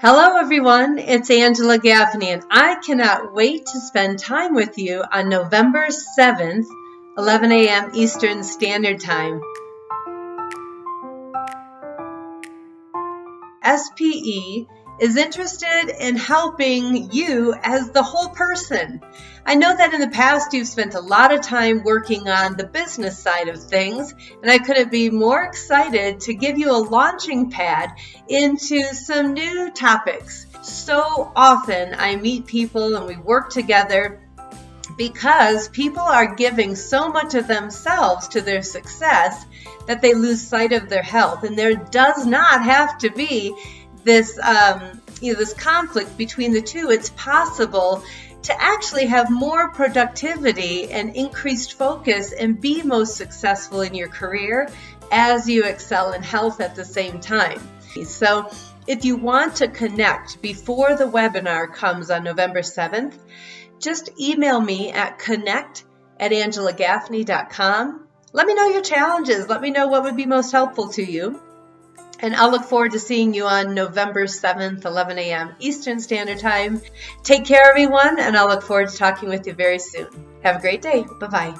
Hello everyone, it's Angela Gaffney and I cannot wait to spend time with you on November 7th, 11 a.m. Eastern Standard Time. SPE is interested in helping you as the whole person. I know that in the past you've spent a lot of time working on the business side of things, and I couldn't be more excited to give you a launching pad into some new topics. So often I meet people and we work together because people are giving so much of themselves to their success that they lose sight of their health. And there does not have to be this conflict between the two. It's possible to actually have more productivity and increased focus and be most successful in your career as you excel in health at the same time. So if you want to connect before the webinar comes on November 7th, just email me at connect@angelagaffney.com. Let me know your challenges. Let me know what would be most helpful to you. And I'll look forward to seeing you on November 7th, 11 a.m. Eastern Standard Time. Take care, everyone, and I'll look forward to talking with you very soon. Have a great day. Bye-bye.